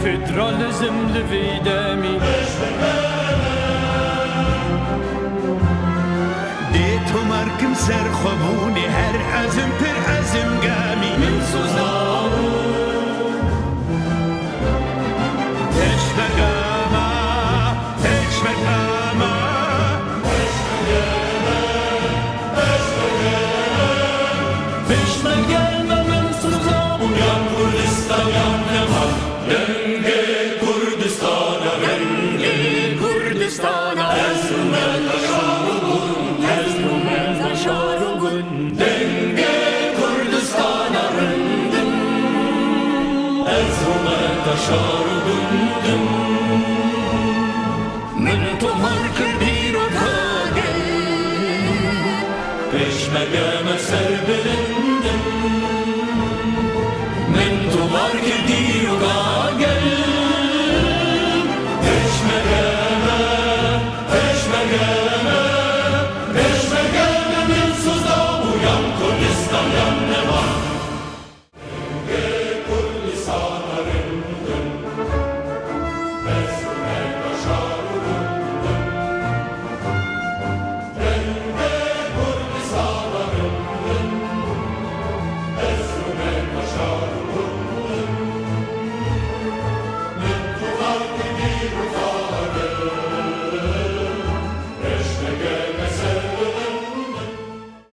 فدراليزم لفي دمي ديتو مركم سر خبوني هر عزم پر عزم قامي من سوزارو تشمقاما تشمقاما Peşmergelme من سوزارو Yan Kurdistan yan Neman Denge Kurdistan'a Renge Kurdistan'a Ezrumen taşarugun Ezrumen taşarugun Denge Kurdistan'a rındım Ezrumen taşarugun من تمر كبير وكاغل Peşmergeme ser bilindim Min tuvar ki